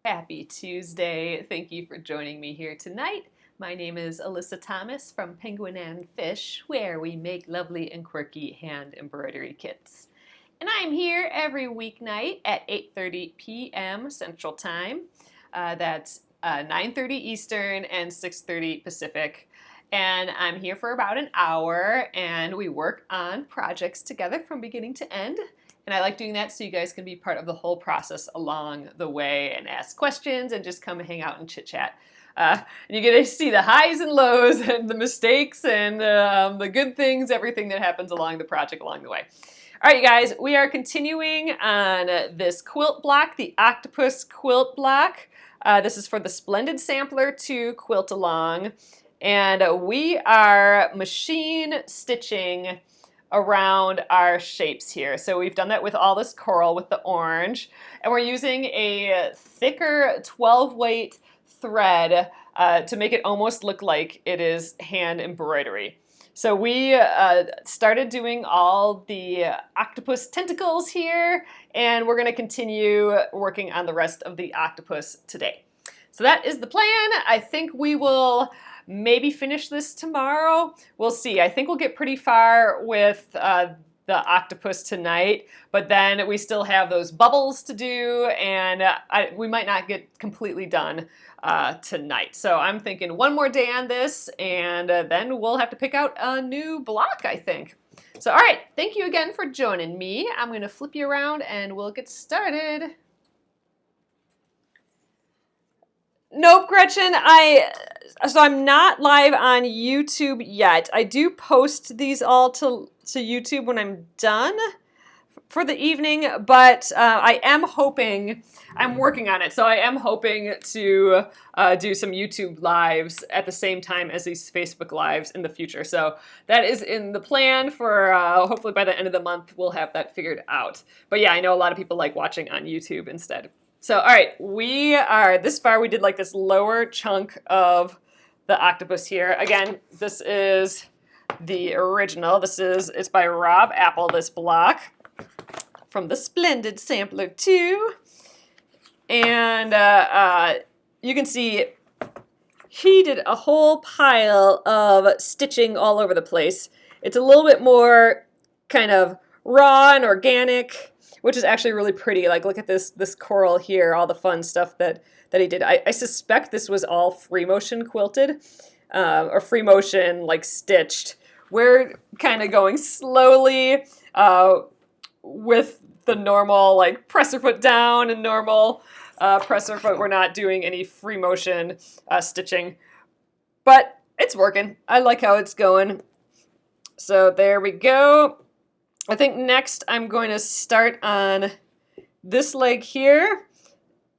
Happy Tuesday. Thank you for joining me here tonight. My name is Alyssa Thomas from Penguin and Fish, where we make lovely and quirky hand embroidery kits. And I'm here every weeknight at 8:30 p.m. Central Time. That's 9:30 Eastern and 6:30 Pacific. And I'm here for about an hour, and we work on projects together from beginning to end. And I like doing that so you guys can be part of the whole process along the way and ask questions and just come and hang out and chit chat. And you get to see the highs and lows and the mistakes and the good things, everything that happens along the project along the way. All right, you guys, we are continuing on this quilt block, the Octopus quilt block. This is for the Splendid Sampler to quilt along. And we are machine stitching around our shapes here. So we've done that with all this coral with the orange, and we're using a thicker 12 weight thread to make it almost look like it is hand embroidery. So we started doing all the octopus tentacles here, and we're going to continue working on the rest of the octopus today. So that is the plan. I think we will maybe finish this tomorrow. We'll see. I think we'll get pretty far with the octopus tonight, but then we still have those bubbles to do, and we might not get completely done tonight. So I'm thinking one more day on this, and then we'll have to pick out a new block, I think. So all right, thank you again for joining me. I'm going to flip you around and we'll get started. Nope, Gretchen, so I'm not live on YouTube yet. I do post these all to YouTube when I'm done for the evening, but I am hoping, I'm working on it, so I am hoping to do some YouTube lives at the same time as these Facebook lives in the future. So that is in the plan for hopefully by the end of the month we'll have that figured out. But yeah, I know a lot of people like watching on YouTube instead. So, all right, we are this far. We did like this lower chunk of the octopus here. Again, this is the original. It's by Rob Apple, this block from the Splendid Sampler 2. And you can see he did a whole pile of stitching all over the place. It's a little bit more kind of raw and organic, which is actually really pretty. Like, look at this coral here, all the fun stuff that he did. I suspect this was all free motion quilted, or free motion, like, stitched. We're kind of going slowly with the normal, like, presser foot down and normal presser foot. We're not doing any free motion stitching, but it's working. I like how it's going. So there we go. I think next I'm going to start on this leg here.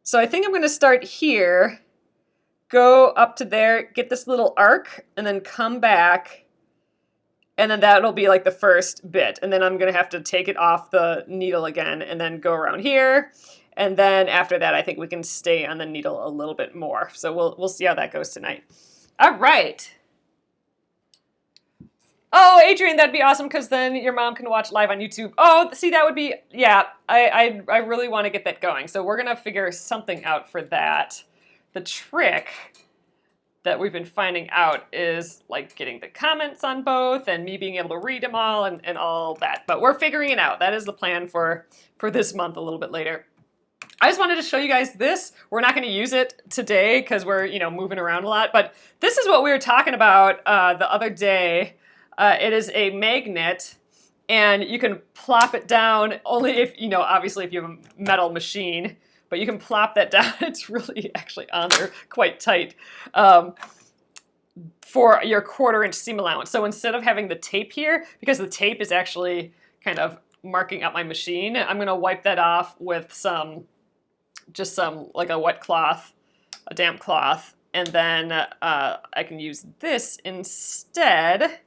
So I think I'm going to start here, go up to there, get this little arc, and then come back. And then that'll be like the first bit. And then I'm going to have to take it off the needle again and then go around here. And then after that, I think we can stay on the needle a little bit more. So we'll see how that goes tonight. All right. Oh, Adrian, that'd be awesome because then your mom can watch live on YouTube. Oh, see, that would be, yeah, I really want to get that going. So we're going to figure something out for that. The trick that we've been finding out is like getting the comments on both and me being able to read them all and all that. But we're figuring it out. That is the plan for this month a little bit later. I just wanted to show you guys this. We're not going to use it today because we're, moving around a lot. But this is what we were talking about the other day. It is a magnet, and you can plop it down only if, obviously if you have a metal machine, but you can plop that down. It's really actually on there quite tight for your 1/4 inch seam allowance. So instead of having the tape here, because the tape is actually kind of marking out my machine, I'm going to wipe that off with just some, like a wet cloth, a damp cloth, and then I can use this instead.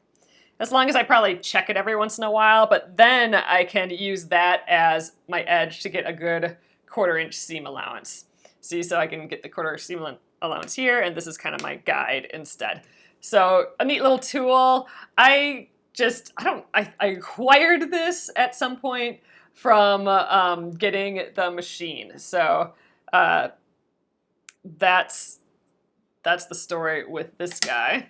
As long as I probably check it every once in a while, but then I can use that as my edge to get a good 1/4 inch seam allowance. See, so I can get the 1/4 inch seam allowance here, and this is kind of my guide instead. So a neat little tool. I acquired this at some point from getting the machine. So that's the story with this guy.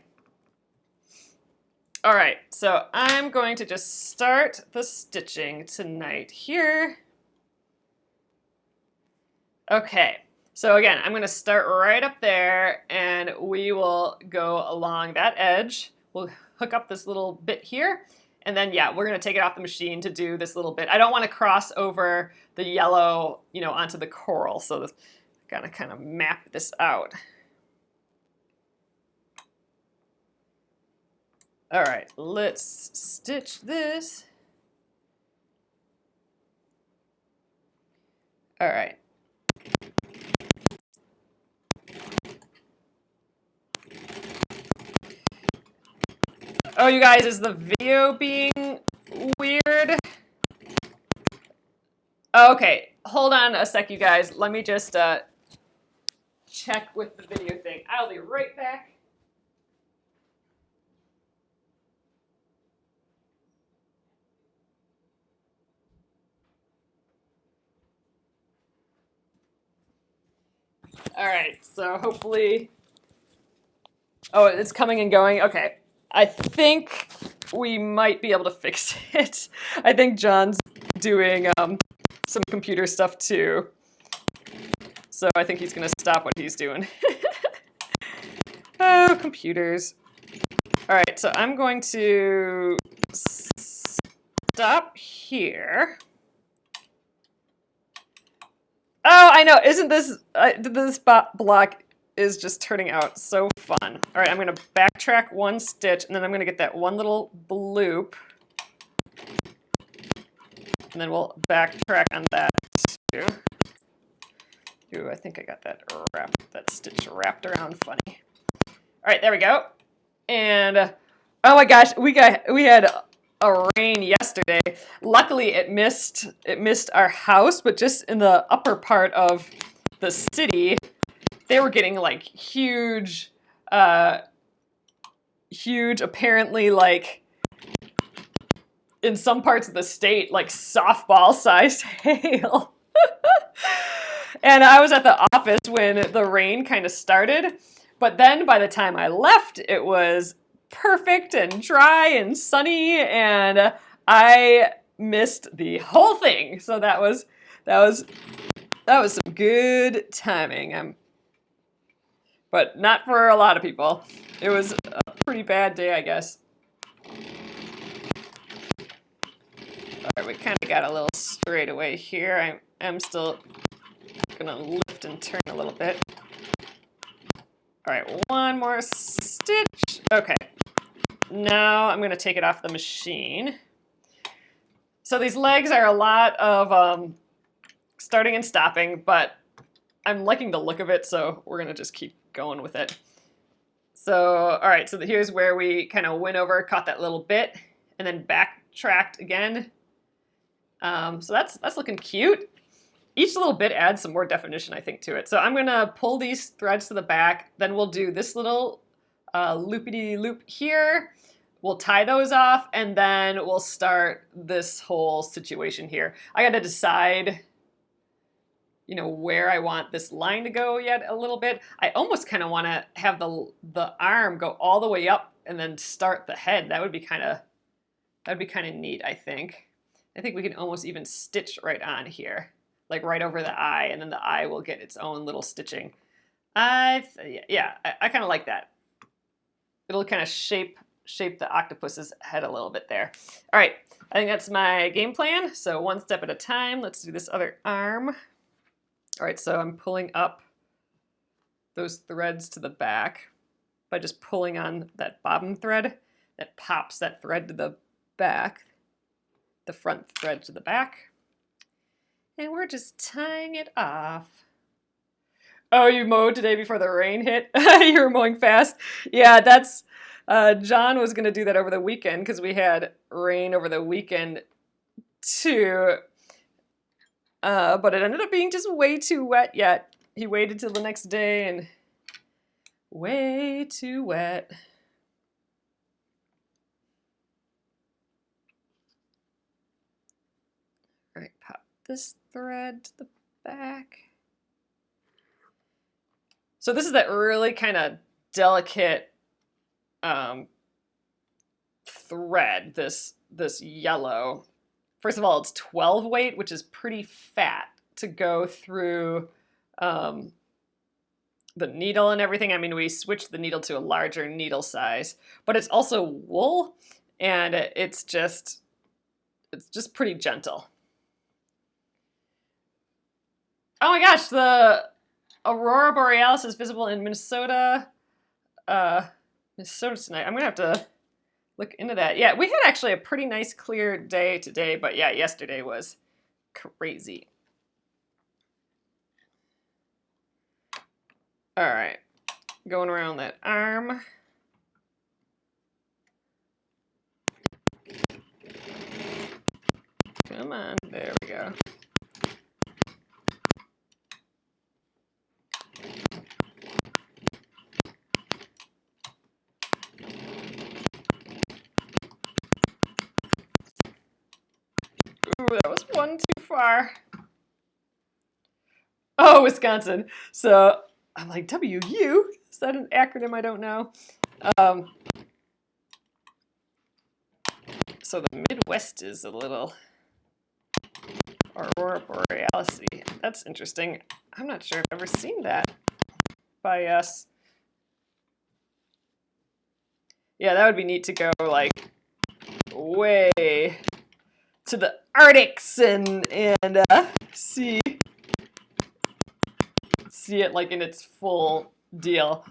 All right, so I'm going to just start the stitching tonight here. Okay, so again, I'm going to start right up there, and we will go along that edge. We'll hook up this little bit here, and then yeah, we're going to take it off the machine to do this little bit. I don't want to cross over the yellow, you know, onto the coral, so I'm going to kind of map this out. All right, let's stitch this. All right. Oh, you guys, is the video being weird? Okay, hold on a sec, you guys. Let me just check with the video thing. I'll be right back. All right, so hopefully, oh, it's coming and going. Okay, I think we might be able to fix it. I think John's doing some computer stuff too. So I think he's gonna stop what he's doing. Oh, computers. All right, so I'm going to stop here. Oh, I know. Isn't this, this block is just turning out so fun. All right, I'm going to backtrack one stitch, and then I'm going to get that one little bloop. And then we'll backtrack on that too. Ooh, I think I got that stitch wrapped around funny. All right, there we go. And oh my gosh, we had a rain yesterday. Luckily, it missed our house, but just in the upper part of the city, they were getting like huge, apparently like in some parts of the state, like softball-sized hail. And I was at the office when the rain kind of started, but then by the time I left, it was perfect and dry and sunny, and I missed the whole thing. So that was some good timing. But not for a lot of people. It was a pretty bad day, I guess. All right, we kind of got a little straight away here. I am still gonna lift and turn a little bit. All right, one more stitch. Okay, now I'm gonna take it off the machine. So these legs are a lot of starting and stopping, but I'm liking the look of it, so we're gonna just keep going with it. So, all right, so here's where we kind of went over, caught that little bit, and then backtracked again. So that's looking cute. Each little bit adds some more definition, I think, to it. So I'm gonna pull these threads to the back, then we'll do this little loopity-loop here. We'll tie those off, and then we'll start this whole situation here. I gotta decide, you know, where I want this line to go yet a little bit. I almost kind of want to have the arm go all the way up and then start the head. That'd be kind of neat, I think. I think we can almost even stitch right on here, like right over the eye, and then the eye will get its own little stitching. I kind of like that. It'll kind of shape the octopus's head a little bit there. All right, I think that's my game plan. So one step at a time. Let's do this other arm. All right, so I'm pulling up those threads to the back by just pulling on that bobbin thread that pops that thread to the back, the front thread to the back. And we're just tying it off. Oh, you mowed today before the rain hit? You were mowing fast? Yeah, that's, John was gonna do that over the weekend because we had rain over the weekend too. But it ended up being just way too wet yet. He waited till the next day and way too wet. All right, pop this thread to the back. So this is that really kind of delicate thread, this yellow. First of all, it's 12 weight, which is pretty fat to go through the needle and everything. I mean, we switched the needle to a larger needle size, but it's also wool, and it's just pretty gentle. Oh my gosh, the Aurora Borealis is visible in Minnesota. Minnesota tonight. I'm gonna have to look into that. Yeah, we had actually a pretty nice clear day today, but yeah, yesterday was crazy. All right, going around that arm. Come on, there we go. Ooh, that was one too far. Oh, Wisconsin. So I'm like, WU? Is that an acronym? I don't know. So the Midwest is a little Aurora Borealis. That's interesting. I'm not sure I've ever seen that by us. Yeah, that would be neat to go like way to the Arctics and see it like in its full deal.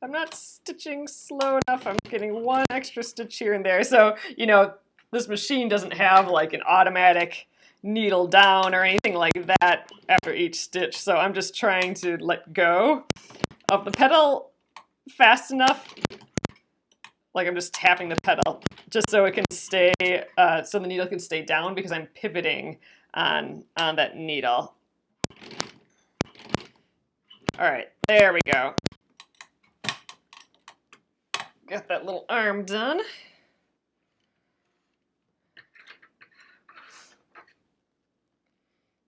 I'm not stitching slow enough. I'm getting one extra stitch here and there. So, you know, this machine doesn't have like an automatic needle down or anything like that after each stitch. So I'm just trying to let go of the pedal fast enough. Like I'm just tapping the pedal just so it can stay, so the needle can stay down because I'm pivoting on that needle. All right, there we go. Got that little arm done.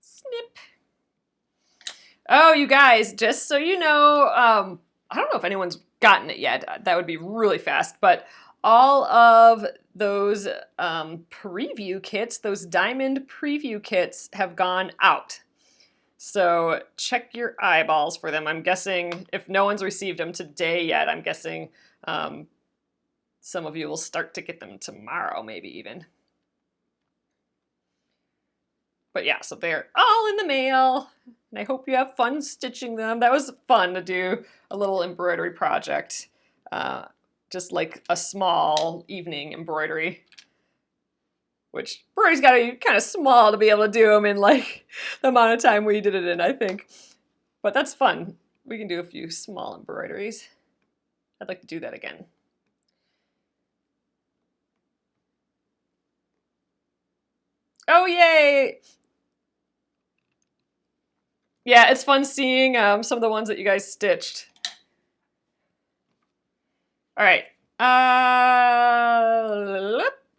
Snip. Oh, you guys, just so you know, I don't know if anyone's gotten it yet. That would be really fast, but all of those preview kits, those diamond preview kits have gone out. So check your eyeballs for them. I'm guessing if no one's received them today yet, I'm guessing some of you will start to get them tomorrow, maybe even. But yeah, so they're all in the mail, and I hope you have fun stitching them. That was fun to do a little embroidery project, just like a small evening embroidery, which embroidery's got to be kind of small to be able to do them in like the amount of time we did it in, I think. But that's fun. We can do a few small embroideries. I'd like to do that again. Oh, yay! Yeah, it's fun seeing some of the ones that you guys stitched. All right.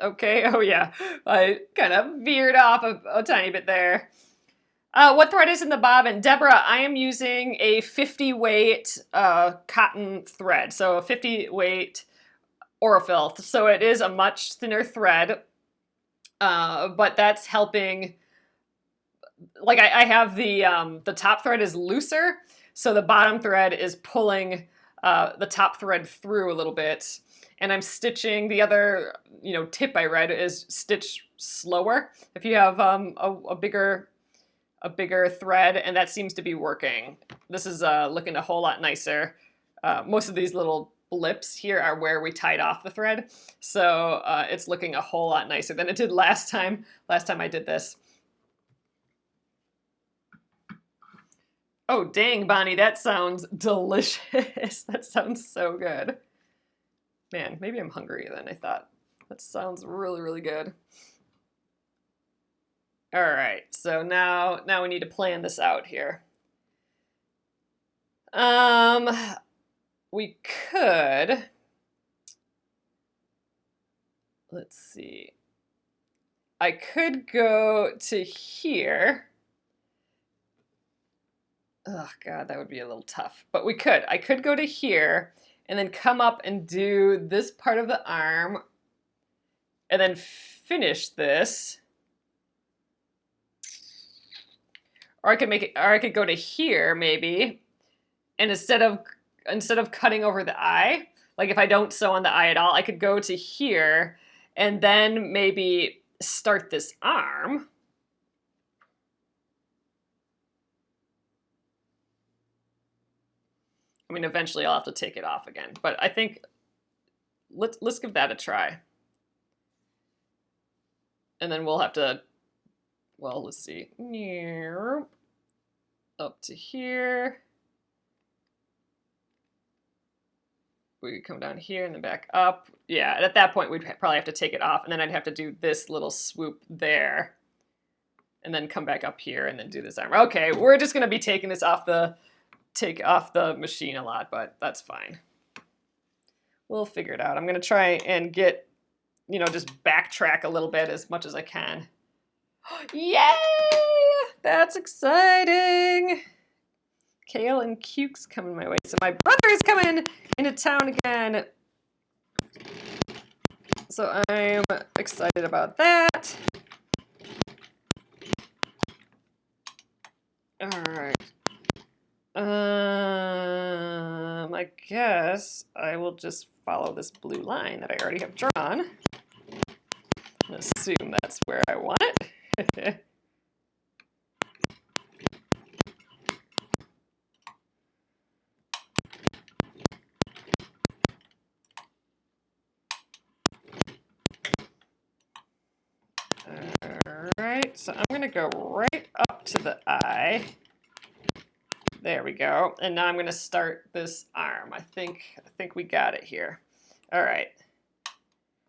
Okay, oh yeah. I kind of veered off a tiny bit there. What thread is in the bobbin? Deborah, I am using a 50 weight cotton thread. So a 50 weight Aurifil. So it is a much thinner thread, but that's helping. Like I have the top thread is looser, so the bottom thread is pulling the top thread through a little bit, and I'm stitching the other, tip I read is stitch slower if you have a bigger thread, and that seems to be working. This is looking a whole lot nicer. Most of these little blips here are where we tied off the thread, so it's looking a whole lot nicer than it did last time I did this. Oh, dang, Bonnie, that sounds delicious. That sounds so good. Man, maybe I'm hungrier than I thought. That sounds really, really good. All right, so now we need to plan this out here. We could let's see. I could go to here. Oh God, that would be a little tough, but we could. I could go to here and then come up and do this part of the arm and then finish this. Or I could make it, or I could go to here maybe, and instead of cutting over the eye, like if I don't sew on the eye at all, I could go to here and then maybe start this arm. I mean, eventually I'll have to take it off again, but I think let's give that a try. And then we'll have to, well, let's see. Up to here. We could come down here and then back up. Yeah, at that point we'd probably have to take it off, and then I'd have to do this little swoop there. And then come back up here and then do this arm. Okay, we're just gonna be taking this off the machine a lot, but that's fine. We'll figure it out. I'm gonna try and get, you know, just backtrack a little bit as much as I can. Yay! That's exciting. Kale and Cuke's coming my way. So my brother is coming into town again. So I'm excited about that. All right. I guess I will just follow this blue line that I already have drawn. And assume that's where I want it. Alright, so I'm going to go right up to the eye. There we go. And now I'm going to start this arm. I think we got it here. Alright.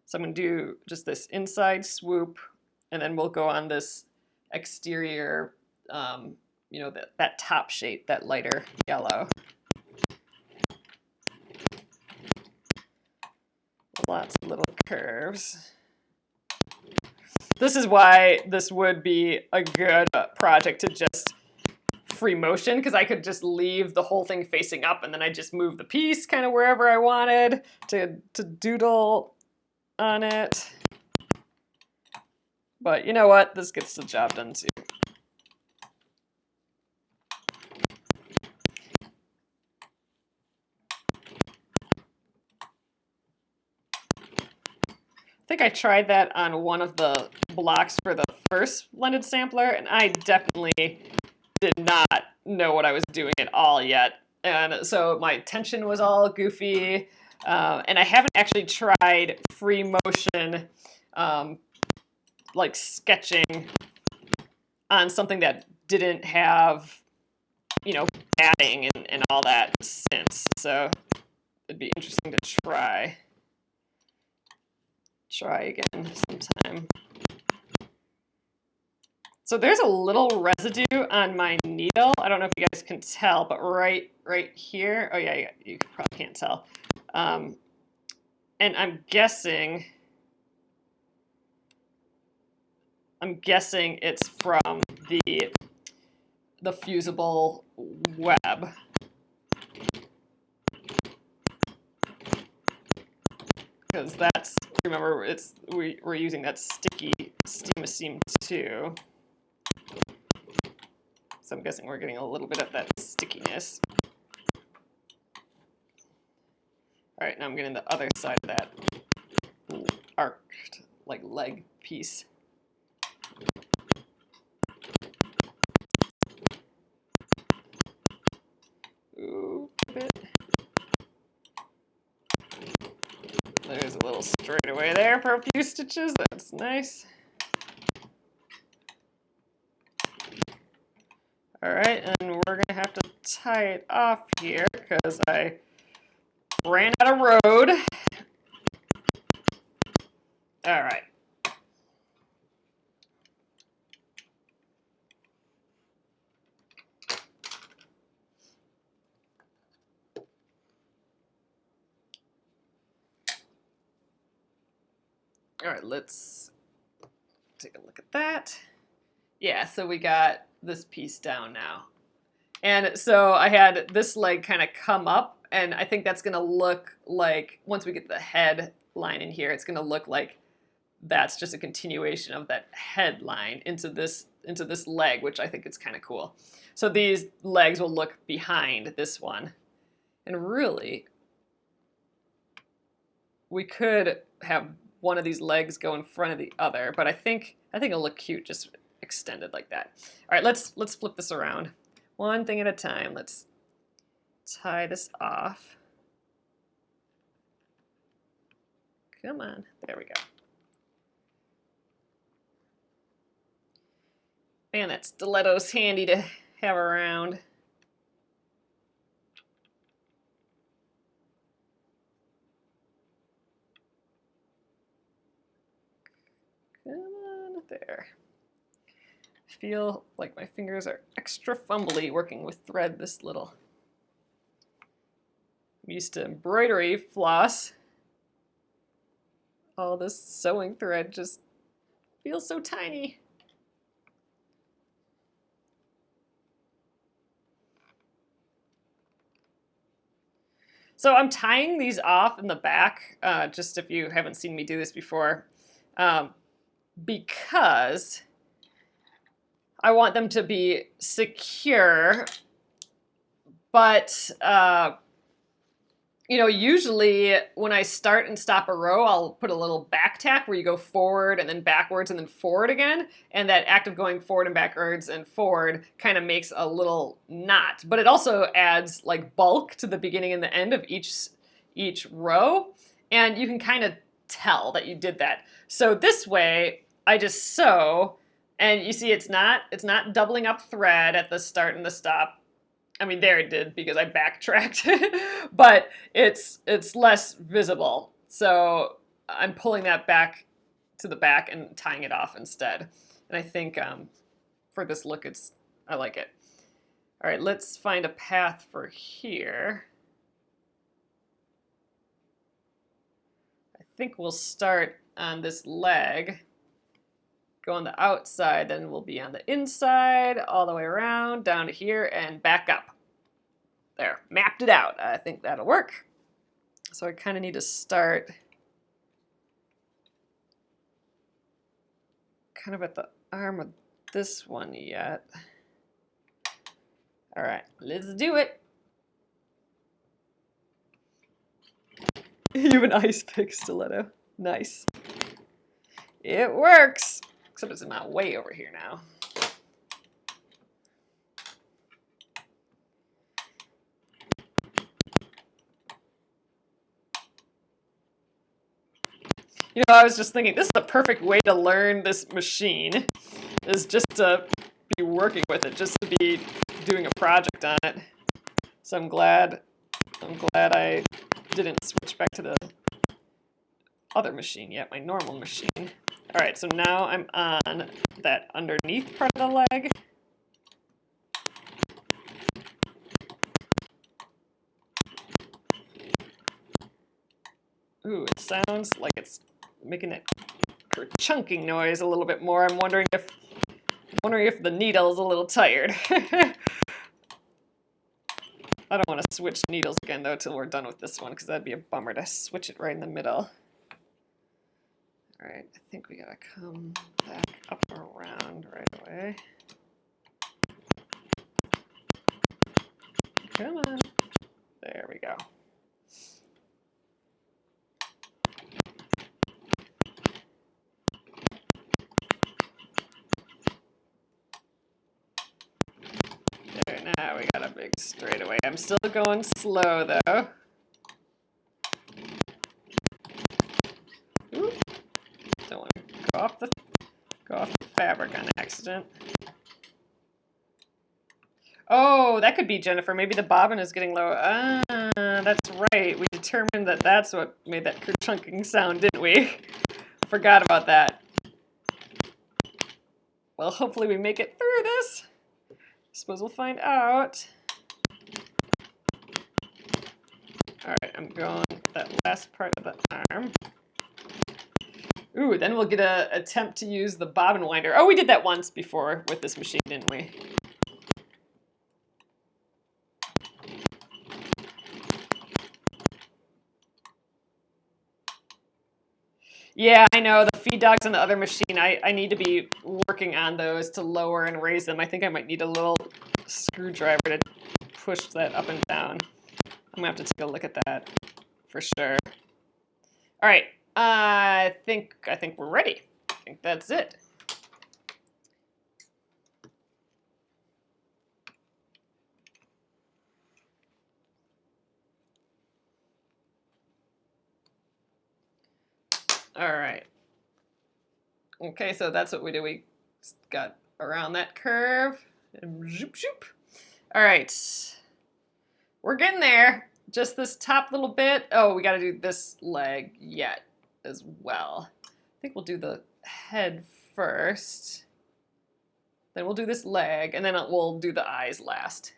So I'm going to do just this inside swoop, and then we'll go on this exterior, you know, that top shape, that lighter yellow. Lots of little curves. This is why this would be a good project to just free motion, because I could just leave the whole thing facing up and then I just move the piece kind of wherever I wanted to doodle on it. But you know what? This gets the job done too. I think I tried that on one of the blocks for the first Splendid Sampler, and I definitely did not know what I was doing at all yet. And so my tension was all goofy, and I haven't actually tried free motion, like sketching on something that didn't have, you know, padding and all that since. So it'd be interesting to try again sometime. So there's a little residue on my needle. I don't know if you guys can tell, but right here. Oh yeah, you probably can't tell. And I'm guessing it's from the fusible web. Because that's, remember, we're using that sticky steam 2. So I'm guessing we're getting a little bit of that stickiness. All right, now I'm getting the other side of that arched, like, leg piece. Ooh, a bit. There's a little straightaway there for a few stitches. That's nice. All right, and we're gonna have to tie it off here because I ran out of road. All right. All right, let's take a look at that. Yeah, so we got this piece down now. And so I had this leg kind of come up, and I think that's going to look like, once we get the head line in here, it's going to look like that's just a continuation of that head line into this leg, which I think is kind of cool. So these legs will look behind this one. And really, we could have one of these legs go in front of the other, but I think it'll look cute just extended like that. All right, let's flip this around. One thing at a time. Let's tie this off. Come on, there we go. Man, that stiletto's handy to have around. Come on, there. I feel like my fingers are extra fumbly working with thread this little. I'm used to embroidery floss. All this sewing thread just feels so tiny. So I'm tying these off in the back, just if you haven't seen me do this before, because I want them to be secure, but you know, usually when I start and stop a row, I'll put a little back tack where you go forward and then backwards and then forward again. And that act of going forward and backwards and forward kind of makes a little knot. But it also adds like bulk to the beginning and the end of each row. And you can kind of tell that you did that. So this way, I just sew, and you see it's not doubling up thread at the start and the stop. I mean, there it did because I backtracked, but it's less visible. So I'm pulling that back to the back and tying it off instead. And I think for this look, I like it. All right, let's find a path for here. I think we'll start on this leg, go on the outside, then we'll be on the inside, all the way around, down to here, and back up. There, mapped it out. I think that'll work. So I kind of need to start kind of at the arm of this one yet. All right, let's do it. You have an ice pick stiletto. Nice. It works. Except it's in my way over here now. You know, I was just thinking, this is the perfect way to learn this machine, is just to be working with it, just to be doing a project on it. So I'm glad I didn't switch back to the other machine yet, my normal machine. All right, so now I'm on that underneath part of the leg. Ooh, it sounds like it's making that chunking noise a little bit more. I'm wondering if the needle's a little tired. I don't want to switch needles again though till we're done with this one, because that'd be a bummer to switch it right in the middle. All right, I think we gotta come back up around right away. Come on. There we go. There, now we got a big straightaway. I'm still going slow though. Ooh. Don't want to go off the fabric on accident. Oh, that could be Jennifer. Maybe the bobbin is getting low. Ah, that's right. We determined that that's what made that chunking sound, didn't we? Forgot about that. Well, hopefully we make it through this. Suppose we'll find out. All right, I'm going that last part of the arm. Ooh, then we'll get a attempt to use the bobbin winder. Oh, we did that once before with this machine, didn't we? Yeah, I know. The feed dogs on the other machine, I need to be working on those to lower and raise them. I think I might need a little screwdriver to push that up and down. I'm going to have to take a look at that for sure. All right. I think we're ready. I think that's it. All right. Okay, so that's what we do. We got around that curve and zoop zoop. All right. We're getting there. Just this top little bit. Oh, we got to do this leg yet as well. I think we'll do the head first. Then we'll do this leg, and then we'll do the eyes last.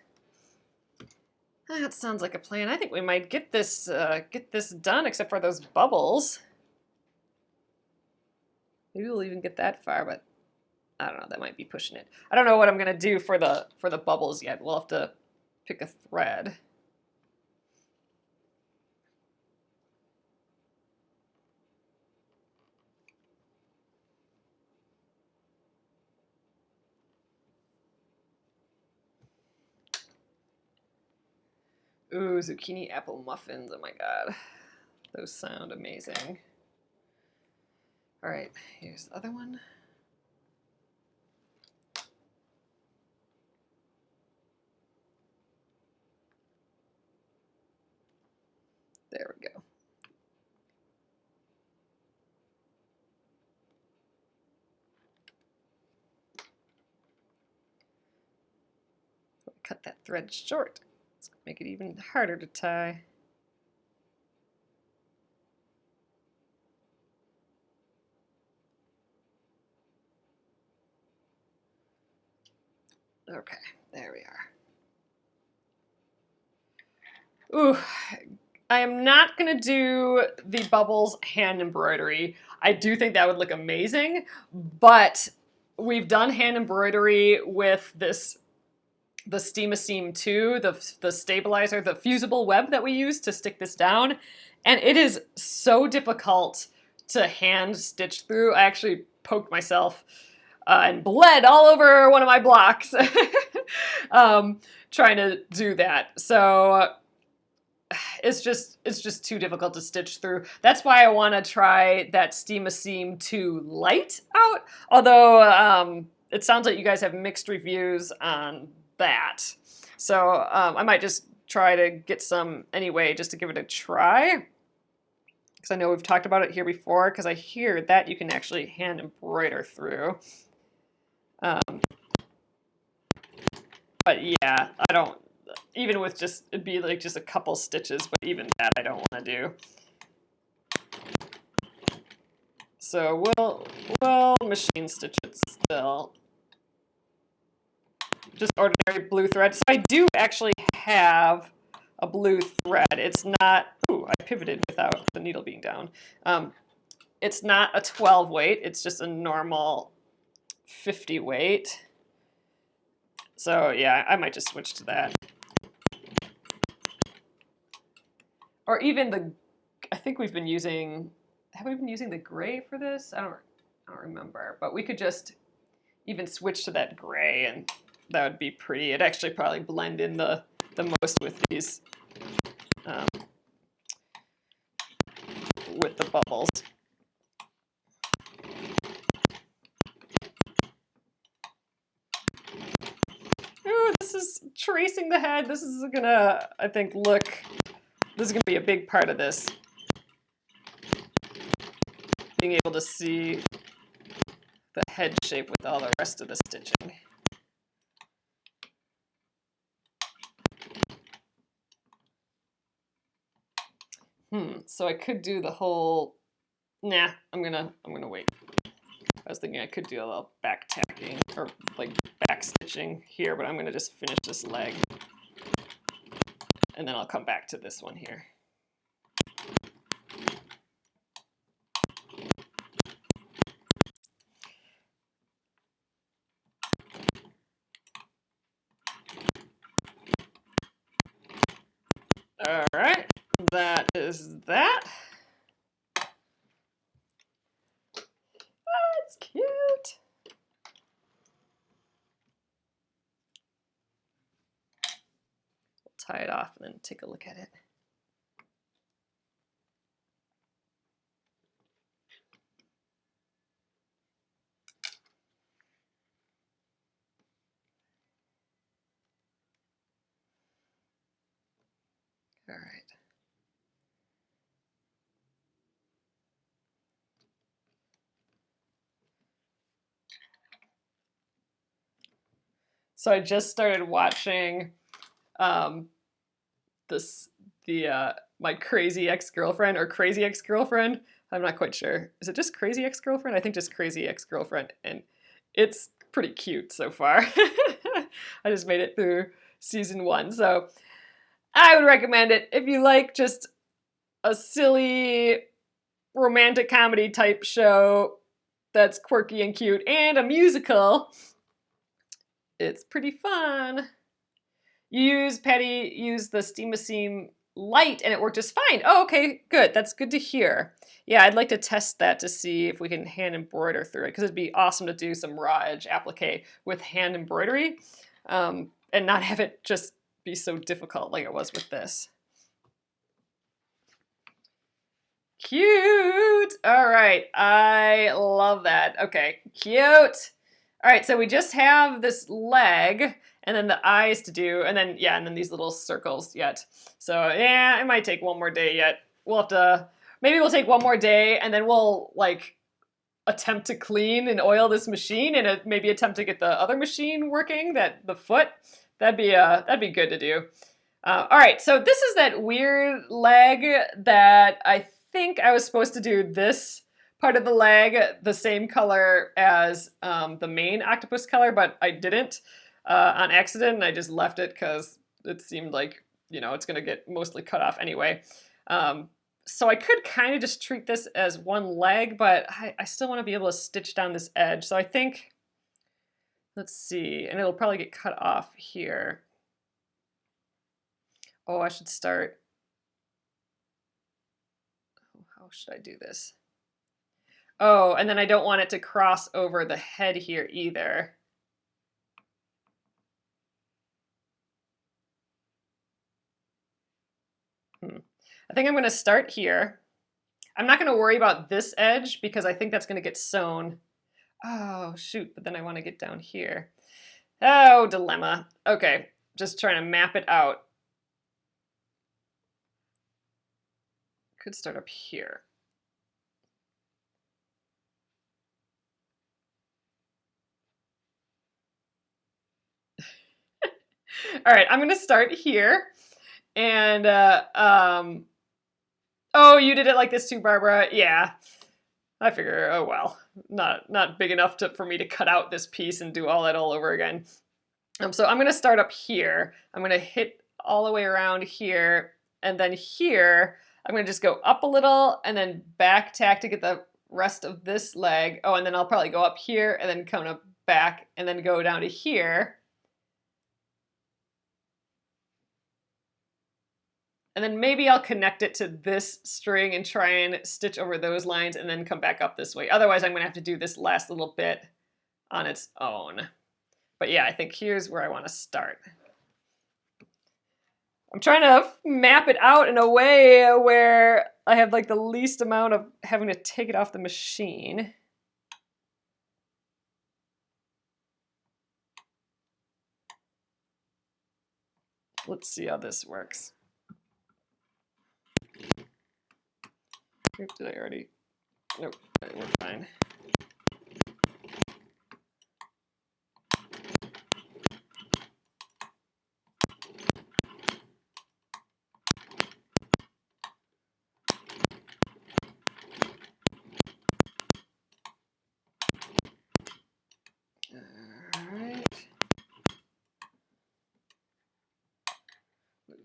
That sounds like a plan. I think we might get this done, except for those bubbles. Maybe we'll even get that far, but I don't know. That might be pushing it. I don't know what I'm gonna do for the bubbles yet. We'll have to pick a thread. Ooh, zucchini apple muffins. Oh my god. Those sound amazing. All right, here's the other one. There we go. Cut that thread short. It's gonna make it even harder to tie. Okay, there we are. Ooh, I am not gonna do the bubbles hand embroidery. I do think that would look amazing, but we've done hand embroidery with this, the Steam-A-Seam 2, the stabilizer, the fusible web that we use to stick this down, and it is so difficult to hand stitch through. I actually poked myself and bled all over one of my blocks trying to do that. So it's just too difficult to stitch through. That's why I want to try that Steam-A-Seam 2 light out. Although it sounds like you guys have mixed reviews on that. So I might just try to get some anyway, just to give it a try. Because I know we've talked about it here before, because I hear that you can actually hand embroider through. But yeah, I don't, even with just, it'd be like just a couple stitches, but even that I don't want to do. So we'll machine stitch it still. Just ordinary blue thread. So I do actually have a blue thread. It's not, ooh, I pivoted without the needle being down. It's not a 12 weight, it's just a normal 50 weight. So yeah, I might just switch to that. Or even the, I think we've been using, have we been using the gray for this? I don't remember, but we could just even switch to that gray and that would be pretty. It'd actually probably blend in the most with these, with the bubbles. Ooh, this is tracing the head. This is gonna, I think, look, this is gonna be a big part of this. Being able to see the head shape with all the rest of the stitching. So I could do the whole, nah, I'm gonna wait. I was thinking I could do a little back tacking or like back stitching here, but I'm gonna just finish this leg. And then I'll come back to this one here. tie it off and then take a look at it. All right. So I just started watching my Crazy Ex-Girlfriend or Crazy Ex-Girlfriend. I'm not quite sure. Is it just Crazy Ex-Girlfriend? I think just Crazy Ex-Girlfriend, and it's pretty cute so far. I just made it through season 1, so I would recommend it if you like just a silly romantic comedy type show that's quirky and cute and a musical. It's pretty fun. Patty used the Steam-A-Seam light and it worked just fine. Oh, okay, good. That's good to hear. Yeah, I'd like to test that to see if we can hand embroider through it, because it'd be awesome to do some raw edge applique with hand embroidery and not have it just be so difficult like it was with this. Cute. All right, I love that. Okay, cute. All right, so we just have this leg and then the eyes to do, and then, yeah, and then these little circles yet. So yeah, it might take one more day yet. We'll have to, maybe we'll take one more day and then we'll like attempt to clean and oil this machine and maybe attempt to get the other machine working, the foot. That'd be good to do. All right, so this is that weird leg that I think I was supposed to do this part of the leg the same color as the main octopus color, but I didn't on accident, and I just left it because it seemed like, you know, it's gonna get mostly cut off anyway. So I could kind of just treat this as one leg, but I still want to be able to stitch down this edge. So I think, let's see, and it'll probably get cut off here. Oh, I should start. How should I do this? Oh, and then I don't want it to cross over the head here either. I think I'm going to start here. I'm not going to worry about this edge because I think that's going to get sewn. Oh, shoot, but then I want to get down here. Oh, dilemma. Okay, just trying to map it out. Could start up here. All right, I'm going to start here. And, oh, you did it like this too, Barbara. Yeah, I figure, oh well, not big enough for me to cut out this piece and do all that all over again. So I'm going to start up here. I'm going to hit all the way around here, and then here, I'm going to just go up a little and then back tack to get the rest of this leg. Oh, and then I'll probably go up here and then come up back and then go down to here. And then maybe I'll connect it to this string and try and stitch over those lines and then come back up this way. Otherwise, I'm going to have to do this last little bit on its own. But yeah, I think here's where I want to start. I'm trying to map it out in a way where I have like the least amount of having to take it off the machine. Let's see how this works. Oops, did I already? Nope, we're fine.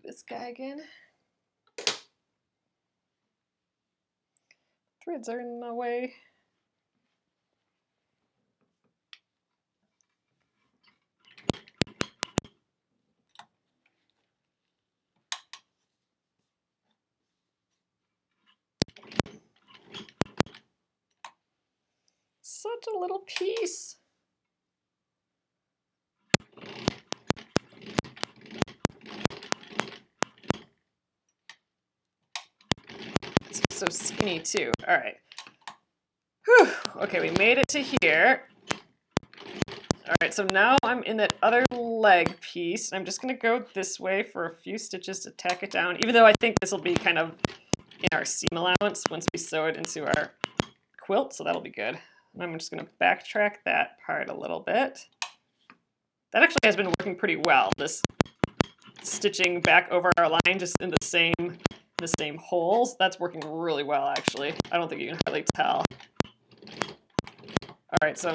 This guy again. Threads are in my way. Such a little piece. skinny too. All right. Whew. Okay, we made it to here. All right, so now I'm in that other leg piece. I'm just gonna go this way for a few stitches to tack it down, even though I think this will be kind of in our seam allowance once we sew it into our quilt, so that'll be good. And I'm just gonna backtrack that part a little bit. That actually has been working pretty well, this stitching back over our line just in the same holes. That's working really well, actually. I don't think you can hardly tell. All right, so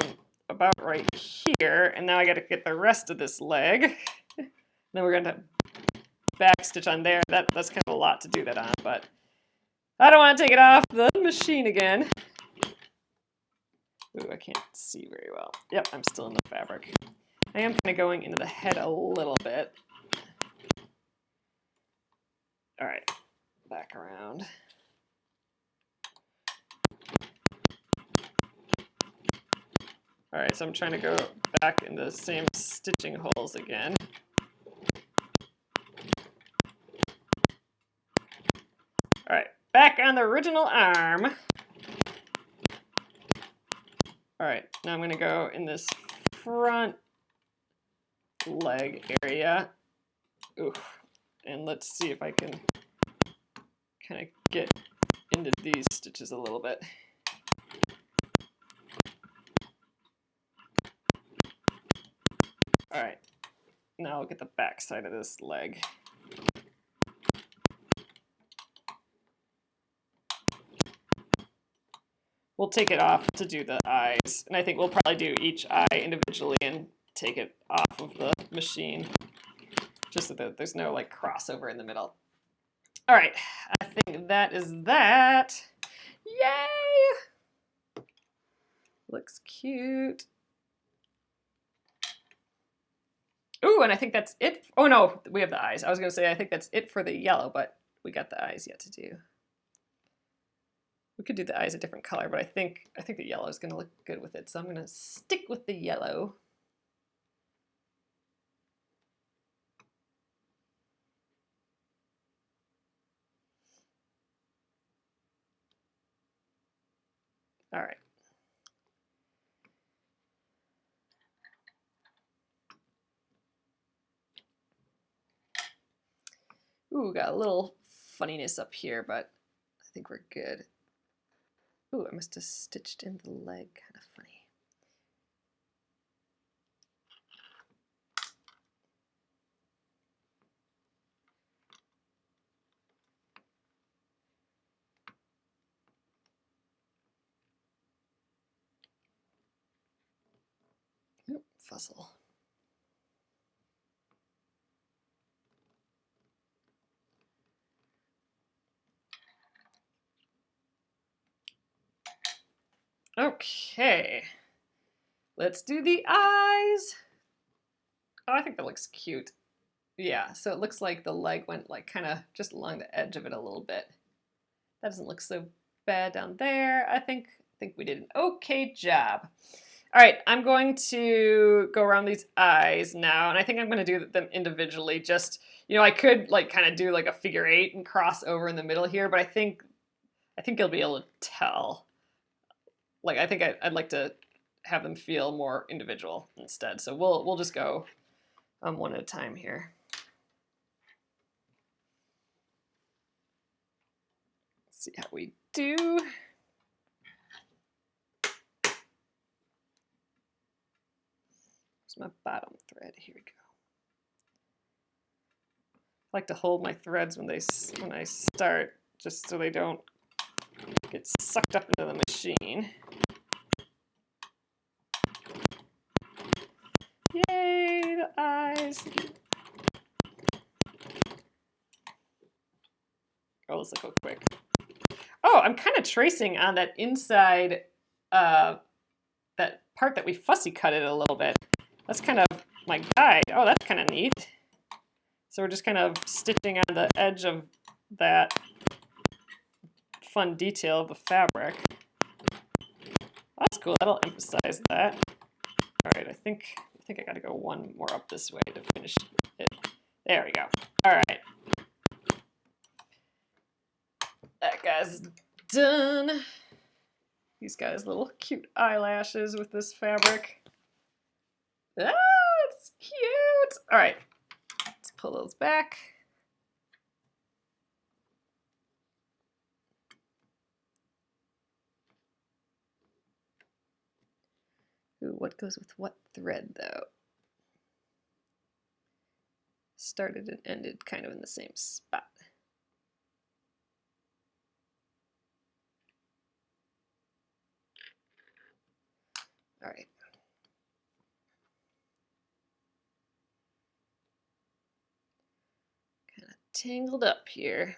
about right here, and now I got to get the rest of this leg. Then we're going to back stitch on there. That's kind of a lot to do that on, but I don't want to take it off the machine again. Ooh, I can't see very well. Yep, I'm still in the fabric. I am kind of going into the head a little bit. All right, back around. All right, so I'm trying to go back in the same stitching holes again. All right, back on the original arm. All right, now I'm gonna go in this front leg area. Ooh, and let's see if I can kind of get into these stitches a little bit. All right, now I'll get the back side of this leg. We'll take it off to do the eyes, and I think we'll probably do each eye individually and take it off of the machine, just so that there's no like crossover in the middle. All right, I think that is that. Yay! Looks cute. Ooh, and I think that's it. Oh no, we have the eyes. I was gonna say I think that's it for the yellow, but we got the eyes yet to do. We could do the eyes a different color, but I think the yellow is gonna look good with it, so I'm gonna stick with the yellow. All right. Ooh, got a little funniness up here, but I think we're good. Ooh, I must have stitched in the leg, kind of funny. Oop, fuzzle. Okay, let's do the eyes. Oh, I think that looks cute. Yeah, so it looks like the leg went like kind of just along the edge of it a little bit. That doesn't look so bad down there. I think we did an okay job. All right, I'm going to go around these eyes now, and I think I'm going to do them individually. Just, you know, I could like kind of do like a figure 8 and cross over in the middle here, but I think you'll be able to tell. Like, I think I'd like to have them feel more individual instead. So we'll just go one at a time here. Let's see how we do. Where's my bottom thread? Here we go. I like to hold my threads when I start, just so they don't get sucked up into the machine. Yay, the eyes. Oh, let's look quick. Oh, I'm kind of tracing on that inside, that part that we fussy cutted a little bit. That's kind of my guide. Oh, that's kind of neat. So we're just kind of stitching on the edge of that fun detail of the fabric. That's cool. That'll emphasize that. All right, I think I got to go one more up this way to finish it. There we go. All right. That guy's done. He's got his little cute eyelashes with this fabric. Ah, it's cute. All right, let's pull those back. Ooh, what goes with what thread though? Started and ended kind of in the same spot. All right. Kind of tangled up here.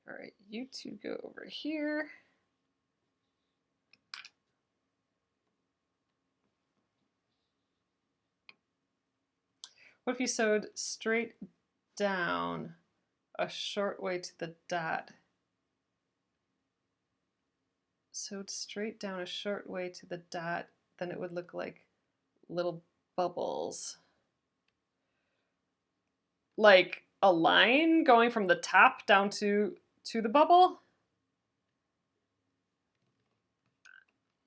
All right, you two go over here. What if you sewed straight down a short way to the dot? Sewed straight down a short way to the dot, then it would look like little bubbles. Like a line going from the top down to the bubble?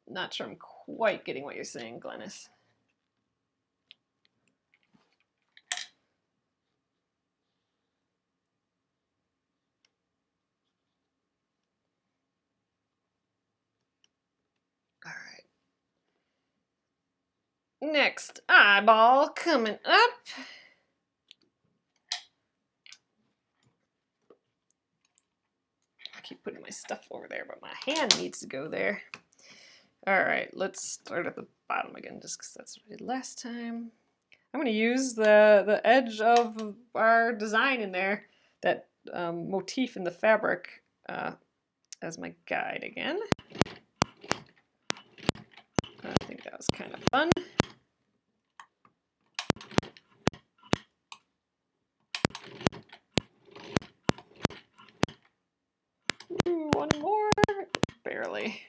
Not sure I'm quite getting what you're saying, Glennis. All right. Next eyeball coming up. I keep putting my stuff over there, but my hand needs to go there. All right, let's start at the bottom again, just because that's what I did last time. I'm going to use the edge of our design in there, that motif in the fabric, as my guide again. I think that was kind of fun. Ooh, one more, barely.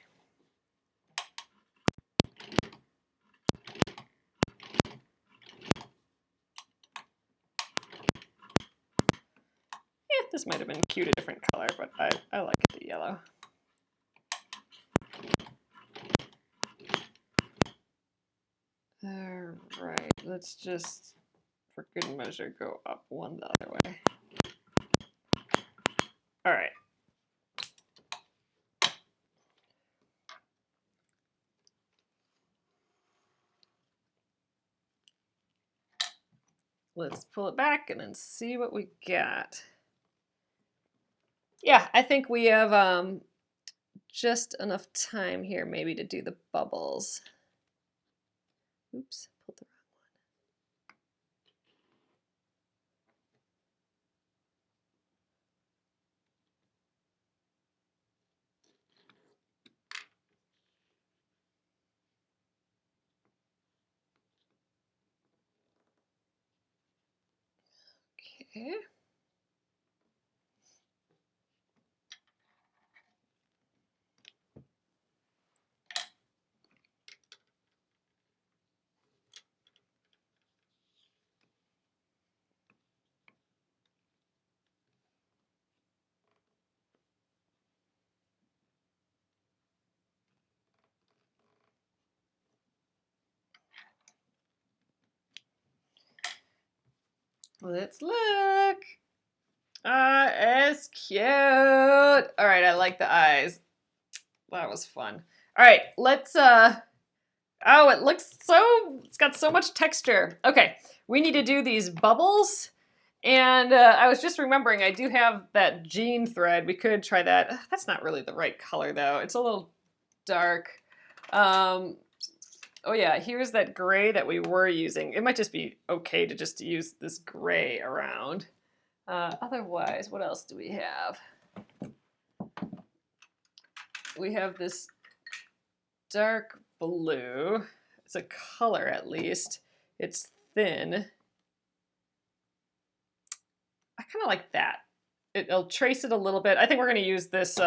This might have been cute, a different color, but I like the yellow. All right, let's just, for good measure, go up one the other way. All right. Let's pull it back and then see what we got. Yeah, I think we have just enough time here maybe to do the bubbles. Oops, pulled the wrong one. Okay. Let's look. It's cute. All right, I like the eyes. That was fun. All right, let's, oh, it looks so, it's got so much texture. Okay, we need to do these bubbles. And I was just remembering, I do have that jean thread. We could try that. That's not really the right color, though. It's a little dark. Oh yeah, here's that gray that we were using. It might just be okay to just use this gray around. Otherwise, what else do we have? We have this dark blue. It's a color at least. It's thin. I kind of like that. It'll trace it a little bit. I think we're going to use this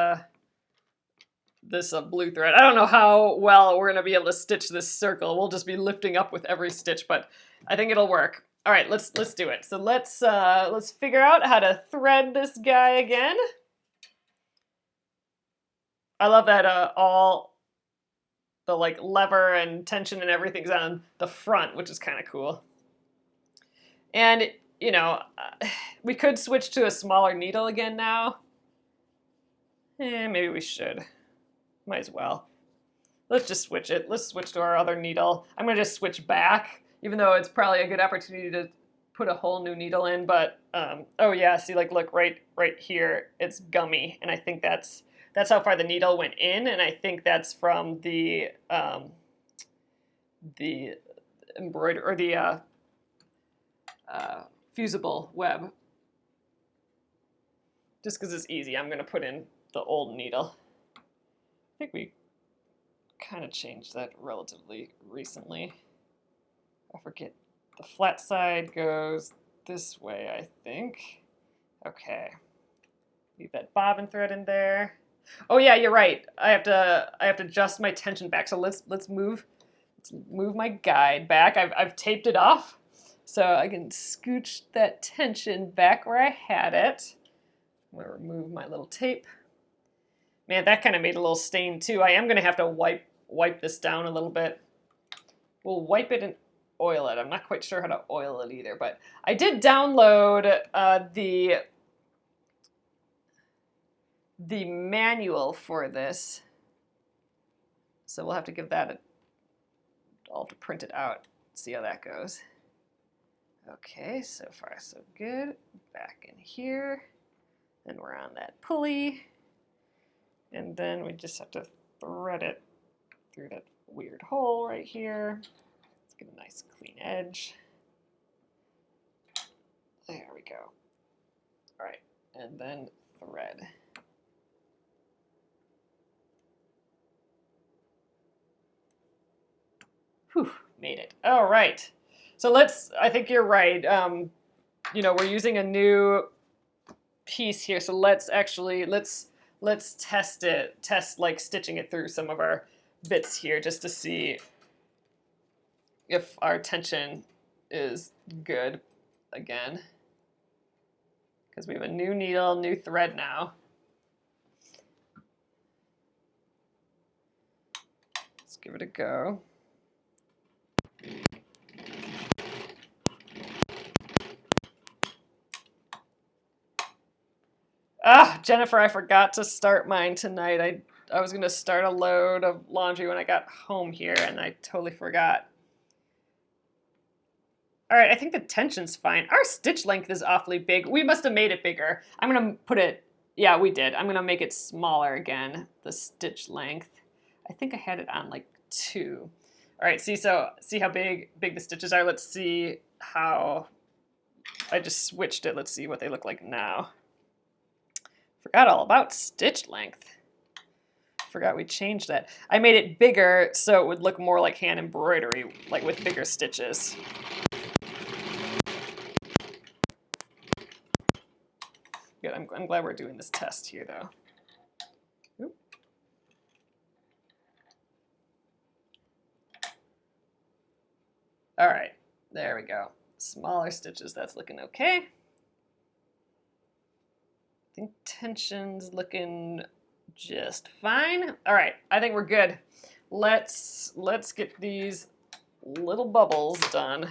blue thread. I don't know how well we're going to be able to stitch this circle. We'll just be lifting up with every stitch, but I think it'll work. All right, let's do it. So let's figure out how to thread this guy again. I love that all the like lever and tension and everything's on the front, which is kind of cool. And you know, we could switch to a smaller needle again now. Maybe we should. Might as well. Let's just switch it. Let's switch to our other needle. I'm gonna just switch back, even though it's probably a good opportunity to put a whole new needle in. But oh yeah, see, like look right here, it's gummy, and I think that's how far the needle went in, and I think that's from the embroidery or the fusible web. Just because it's easy, I'm gonna put in the old needle. I think we kind of changed that relatively recently. I forget. The flat side goes this way, I think. Okay. Leave that bobbin thread in there. Oh yeah, you're right. I have to adjust my tension back. So let's move my guide back. I've taped it off, so I can scooch that tension back where I had it. I'm gonna remove my little tape. Man, that kind of made a little stain too. I am gonna have to wipe this down a little bit. We'll wipe it and oil it. I'm not quite sure how to oil it either, but I did download the manual for this, so we'll have to give that I'll have to print it out, see how that goes. Okay, so far so good. Back in here, then we're on that pulley, and then we just have to thread it through that weird hole right here. Let's get a nice clean edge. There we go. All right, and then thread. Whew, made it. All right. So I think you're right. You know, we're using a new piece here. So let's test it, like stitching it through some of our bits here just to see if our tension is good again. Because we have a new needle, new thread now. Let's give it a go. Ah, Jennifer, I forgot to start mine tonight. I was going to start a load of laundry when I got home here, and I totally forgot. All right, I think the tension's fine. Our stitch length is awfully big. We must have made it bigger. I'm going to put it, yeah, we did. I'm going to make it smaller again, the stitch length. I think I had it on like 2. All right, see how big the stitches are? Let's see how, I just switched it. Let's see what they look like now. Forgot all about stitch length. Forgot we changed that. I made it bigger so it would look more like hand embroidery, like with bigger stitches. Good, I'm glad we're doing this test here though. Oop. All right, there we go. Smaller stitches, that's looking okay. I think tension's looking just fine. All right, I think we're good. Let's get these little bubbles done.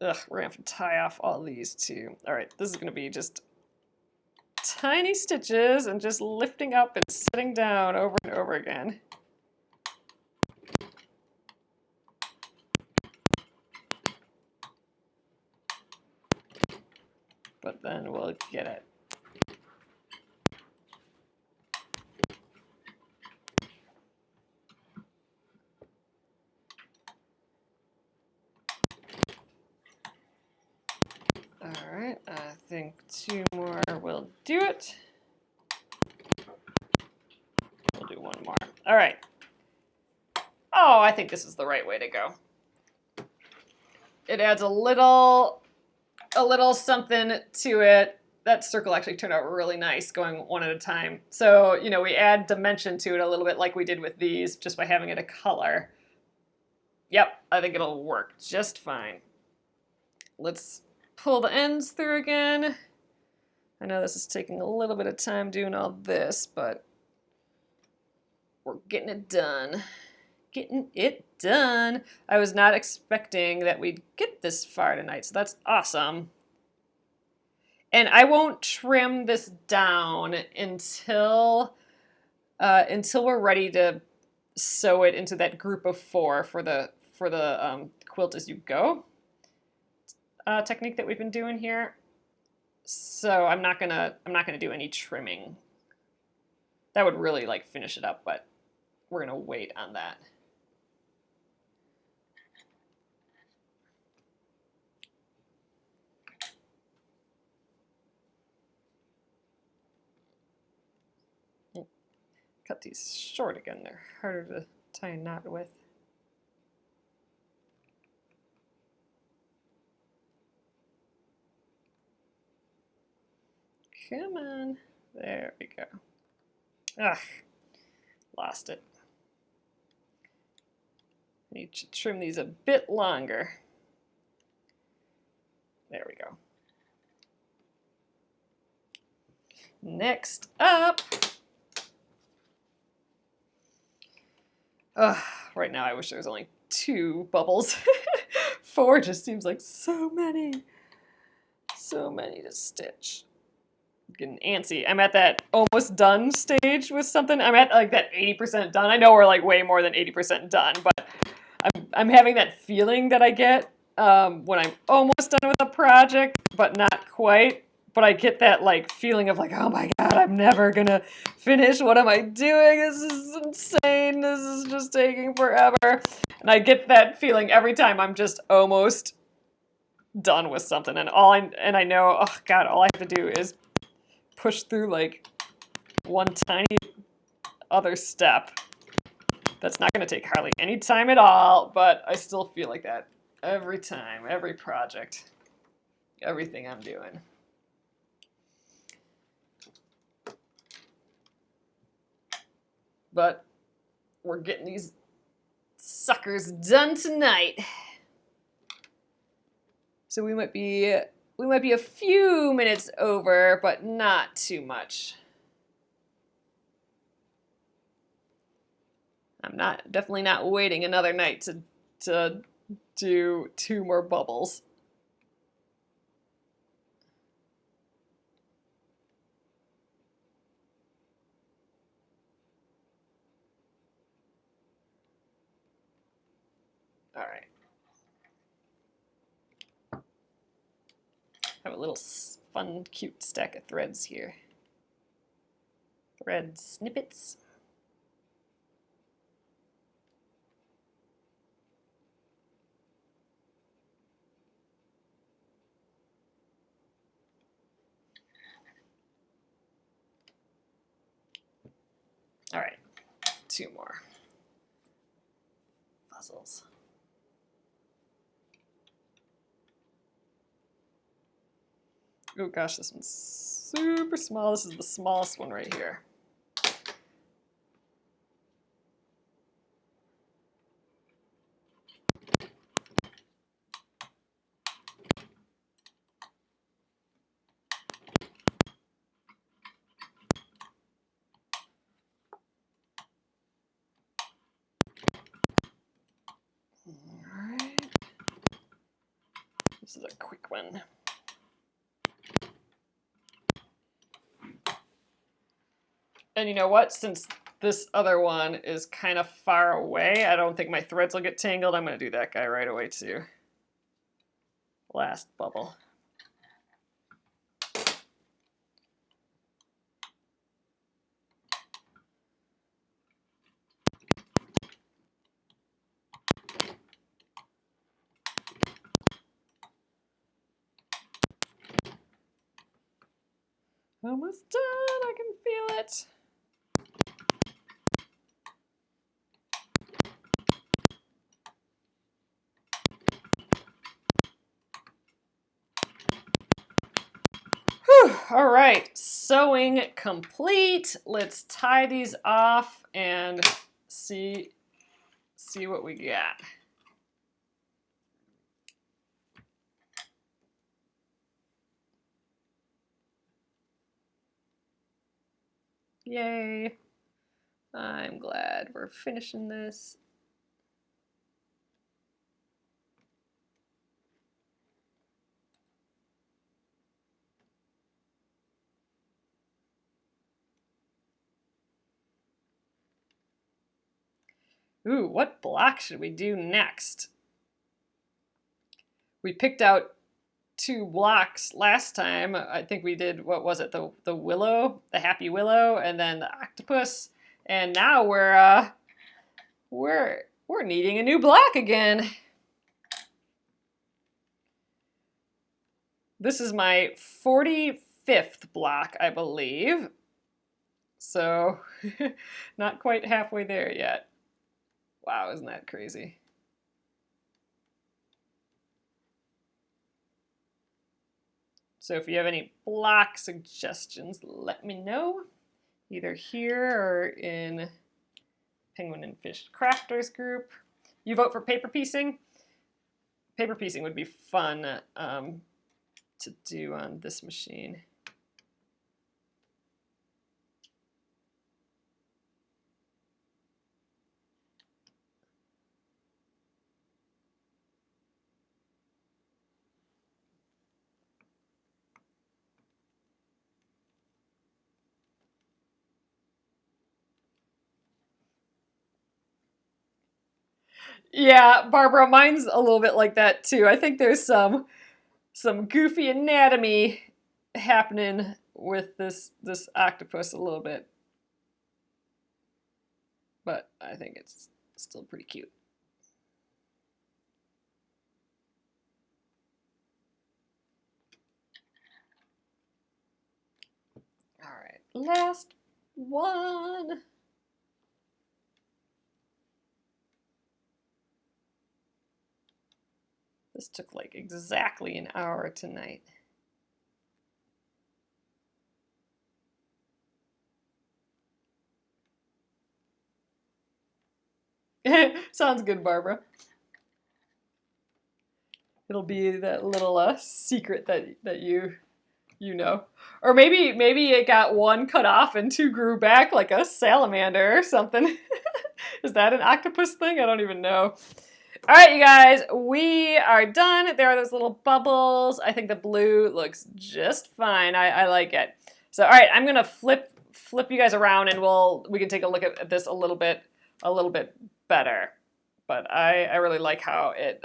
Ugh, we're gonna have to tie off all these too. All right, this is gonna be just tiny stitches and just lifting up and setting down over and over again. But then we'll get it. All right, I think 2 more will do it. We'll do 1 more. All right. Oh, I think this is the right way to go. It adds a little something to it. That circle actually turned out really nice going one at a time. So, you know, we add dimension to it a little bit like we did with these just by having it a color. Yep, I think it'll work just fine. Let's pull the ends through again. I know this is taking a little bit of time doing all this, but we're getting it done. Getting it done. I was not expecting that we'd get this far tonight, so that's awesome. And I won't trim this down until we're ready to sew it into that group of 4 for the quilt as you go technique that we've been doing here. So I'm not gonna do any trimming. That would really like finish it up, but we're gonna wait on that. Cut these short again. They're harder to tie a knot with. Come on. There we go. Ugh, lost it. I need to trim these a bit longer. There we go. Next up. Right now I wish there was only 2 bubbles. 4 just seems like so many. So many to stitch. I'm getting antsy. I'm at that almost done stage with something. I'm at like that 80% done. I know we're like way more than 80% done, but I'm having that feeling that I get when I'm almost done with a project, but not quite. But I get that like feeling of like, oh my God, I'm never gonna finish. What am I doing? This is insane. This is just taking forever. And I get that feeling every time I'm just almost done with something. And I know, oh God, all I have to do is push through like one tiny other step. That's not gonna take hardly any time at all, but I still feel like that every time, every project, everything I'm doing. But we're getting these suckers done tonight. So we might be a few minutes over, but not too much. I'm definitely not waiting another night to do 2 more bubbles. All right. Have a little fun, cute stack of threads here. Thread snippets. All right, 2 more puzzles. Oh gosh, this one's super small. This is the smallest one right here. Alright. This is a quick one. And you know what? Since this other one is kind of far away, I don't think my threads will get tangled. I'm going to do that guy right away too. Last bubble. Almost done. I can feel it. Whew. All right, sewing complete. Let's tie these off and see what we got. Yay. I'm glad we're finishing this. Ooh, what block should we do next? We picked out 2 blocks last time. I think we did, what was it, the willow, the happy willow, and then the octopus. And now we're needing a new block again. This is my 45th block, I believe. So not quite halfway there yet. Wow, isn't that crazy? So if you have any block suggestions, let me know, either here or in Penguin and Fish Crafters group. You vote for paper piecing? Paper piecing would be fun to do on this machine. Yeah, Barbara, mine's a little bit like that too. I think there's some goofy anatomy happening with this octopus a little bit. But I think it's still pretty cute. All right, last one. This took like exactly an hour tonight. Sounds good, Barbara. It'll be that little secret that you know. Or maybe it got 1 cut off and 2 grew back like a salamander or something. Is that an octopus thing? I don't even know. All right, you guys, we are done. There are those little bubbles. I think the blue looks just fine. I like it. So, all right, I'm gonna flip you guys around, and we can take a look at this a little bit better. But I really like how it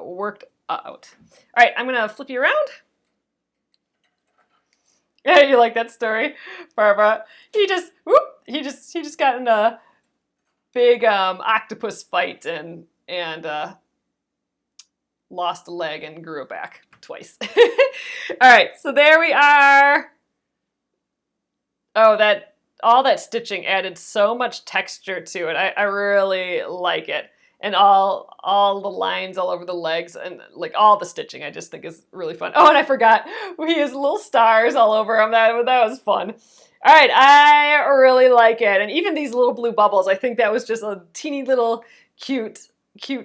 worked out. All right, I'm gonna flip you around. Yeah, you like that story, Barbara? He just got in a big octopus fight and lost a leg and grew it back twice. All right, so there we are. Oh, all that stitching added so much texture to it. I really like it. And all the lines all over the legs and like all the stitching I just think is really fun. Oh, and I forgot, he has little stars all over him. That was fun. All right, I really like it. And even these little blue bubbles, I think that was just a teeny little cute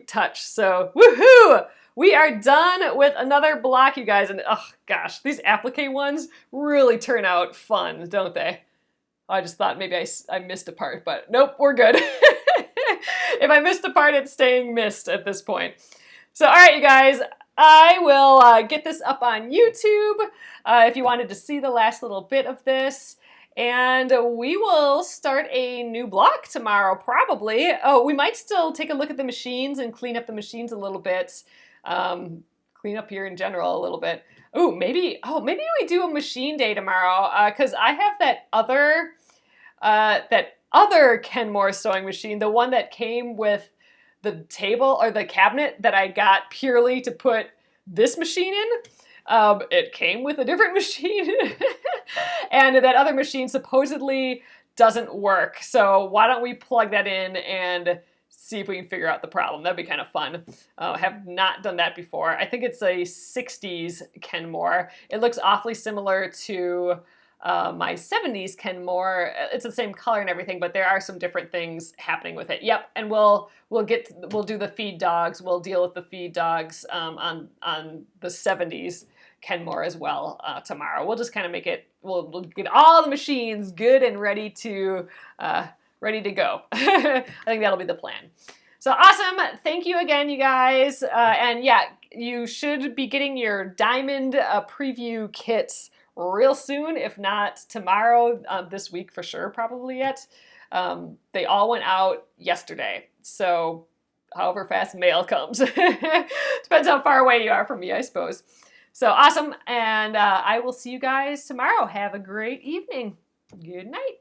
touch. So, woohoo! We are done with another block, you guys. And oh gosh, these applique ones really turn out fun, don't they? I just thought maybe I missed a part, but nope, we're good. If I missed a part, it's staying missed at this point. So, all right, you guys, I will get this up on YouTube if you wanted to see the last little bit of this. And we will start a new block tomorrow, probably. Oh, we might still take a look at the machines and clean up the machines a little bit. Clean up here in general a little bit. Ooh, maybe we do a machine day tomorrow because I have that other Kenmore sewing machine, the one that came with the table or the cabinet that I got purely to put this machine in. It came with a different machine and that other machine supposedly doesn't work. So why don't we plug that in and see if we can figure out the problem. That'd be kind of fun. Have not done that before. I think it's a 60s Kenmore. It looks awfully similar to my 70s Kenmore. It's the same color and everything, but there are some different things happening with it. Yep, and we'll do the feed dogs. We'll deal with the feed dogs on the 70s Kenmore as well tomorrow. We'll just kind of make it, we'll get all the machines good and ready to go. I think that'll be the plan. So awesome. Thank you again, you guys. And yeah, you should be getting your diamond preview kits real soon, if not tomorrow, this week for sure, probably yet. They all went out yesterday. So however fast mail comes. Depends how far away you are from me, I suppose. So awesome. And I will see you guys tomorrow. Have a great evening. Good night.